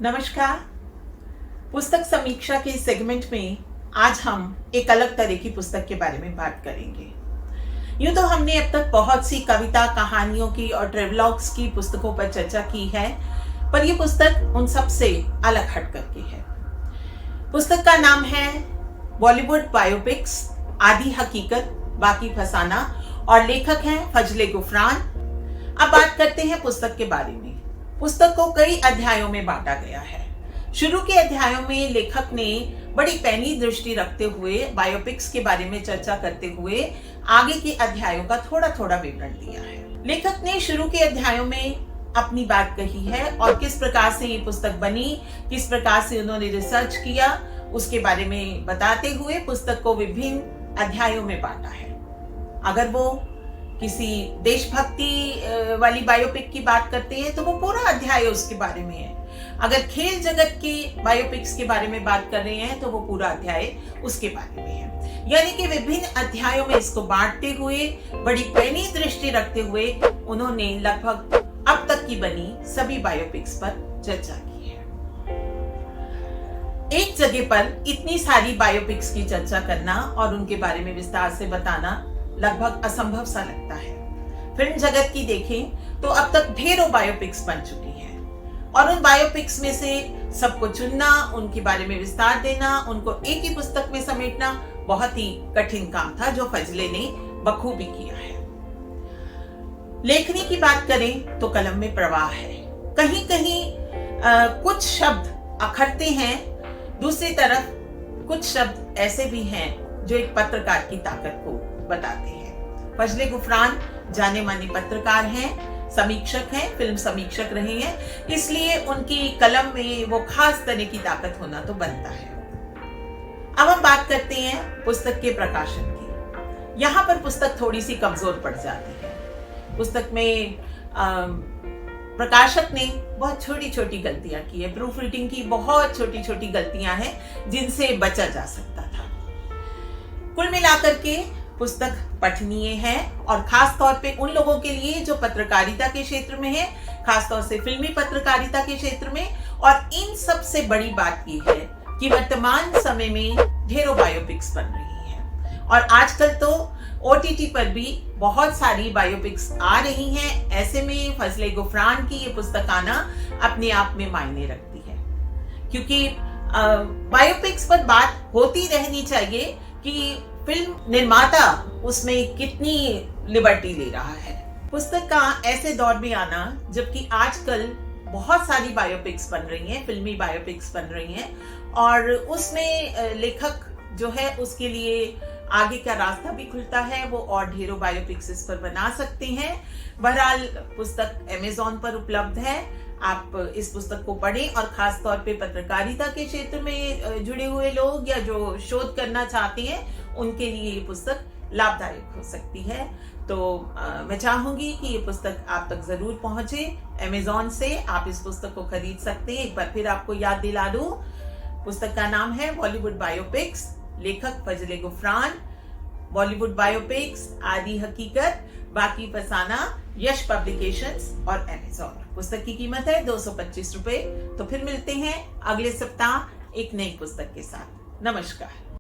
नमस्कार। पुस्तक समीक्षा के सेगमेंट में आज हम एक अलग तरह की पुस्तक के बारे में बात करेंगे। यूं तो हमने अब तक बहुत सी कविता, कहानियों की और ट्रेवलॉग्स की पुस्तकों पर चर्चा की है, पर यह पुस्तक उन सब से अलग हट करके है। पुस्तक का नाम है बॉलीवुड बायोपिक्स, आधी हकीकत बाकी फसाना और लेखक हैं फजले गुफरान। अब बात करते हैं पुस्तक के बारे में। पुस्तक को कई अध्यायों में बांटा गया है। शुरू के अध्यायों में लेखक ने बड़ी पैनी दृष्टि रखते हुए बायोपिक्स के बारे में चर्चा करते हुए आगे के अध्यायों का थोड़ा थोड़ा विवरण दिया है। लेखक ने शुरू के अध्यायों में अपनी बात कही है और किस प्रकार से ये पुस्तक बनी, किस प्रकार से उन्होंने रिसर्च किया, उसके बारे में बताते हुए पुस्तक को विभिन्न अध्यायों में बांटा है। अगर वो किसी देशभक्ति वाली बायोपिक की बात करते हैं तो वो पूरा अध्याय उसके बारे में है। अगर खेल जगत की बायोपिक्स के बारे में बात कर रहे हैं तो वो पूरा अध्याय उसके बारे में है। यानी कि विभिन्न अध्यायों में इसको बांटते हुए, बड़ी पैनी दृष्टि रखते हुए उन्होंने लगभग अब तक की बनी सभी बायोपिक्स पर चर्चा की है। एक जगह पर इतनी सारी बायोपिक्स की चर्चा करना और उनके बारे में विस्तार से बताना लगभग असंभव सा लगता है। फिल्म जगत की देखें तो अब तक ढेरों बायोपिक्स बन चुकी हैं और उन बायोपिक्स में से सबको चुनना, उनके बारे में विस्तार देना, उनको एक ही पुस्तक में समेटना बहुत ही कठिन काम था, जो फजले ने बखूबी किया है। लेखनी की बात करें तो कलम में प्रवाह है। कहीं कहीं कुछ शब्द अखरते हैं, दूसरी तरफ कुछ शब्द ऐसे भी हैं जो एक पत्रकार की ताकत को बताते हैं। फजले गुफरान जाने माने पत्रकार हैं, समीक्षक हैं, फिल्म समीक्षक रहे हैं, इसलिए उनकी कलम में वो खास तरह की ताकत होना तो बनता है। अब हम बात करते हैं पुस्तक के प्रकाशन की। यहाँ पर पुस्तक थोड़ी सी कमजोर पड़ जाती है। पुस्तक में प्रकाशक ने बहुत छोटी छोटी गलतियां की है। प्रूफ रीडिंग की बहुत छोटी छोटी गलतियां हैं जिनसे बचा जा सकता था। कुल मिलाकर के पुस्तक पठनीय है और खास तौर पे उन लोगों के लिए जो पत्रकारिता के क्षेत्र में है, खास तौर से फिल्मी पत्रकारिता के क्षेत्र में। और इन सब से बड़ी बात ये है कि वर्तमान समय में ढेरों बायोपिक्स बन रही हैं और आजकल तो OTT पर भी बहुत सारी बायोपिक्स आ रही हैं। ऐसे में फजले गुफरान की ये पुस्तक आना अपने आप में मायने रखती है, क्योंकि बायोपिक्स पर बात होती रहनी चाहिए कि फिल्म निर्माता उसमें कितनी लिबर्टी ले रहा है। पुस्तक का ऐसे दौर में आना जबकि आजकल बहुत सारी बायोपिक्स बन रही हैं, फिल्मी बायोपिक्स बन रही हैं, और उसमें लेखक जो है उसके लिए आगे का रास्ता भी खुलता है। वो और ढेरों बायोपिक्स इस पर बना सकते हैं। बहरहाल पुस्तक Amazon पर उपलब्ध है। आप इस पुस्तक को पढ़ें और खास तौर पे पत्रकारिता के क्षेत्र में जुड़े हुए लोग या जो शोध करना चाहते हैं उनके लिए ये पुस्तक लाभदायक हो सकती है। तो मैं चाहूंगी कि ये पुस्तक आप तक जरूर पहुंचे। Amazon से आप इस पुस्तक को खरीद सकते हैं। एक बार फिर आपको याद दिला दूं, पुस्तक का नाम है बॉलीवुड बायोपिक्स, लेखक फजले गुफरान। बॉलीवुड बायोपिक्स, आधी हकीकत बाकी फसाना, यश पब्लिकेशंस और Amazon। पुस्तक की कीमत है 225 रुपए। तो फिर मिलते हैं अगले सप्ताह एक नई पुस्तक के साथ। नमस्कार।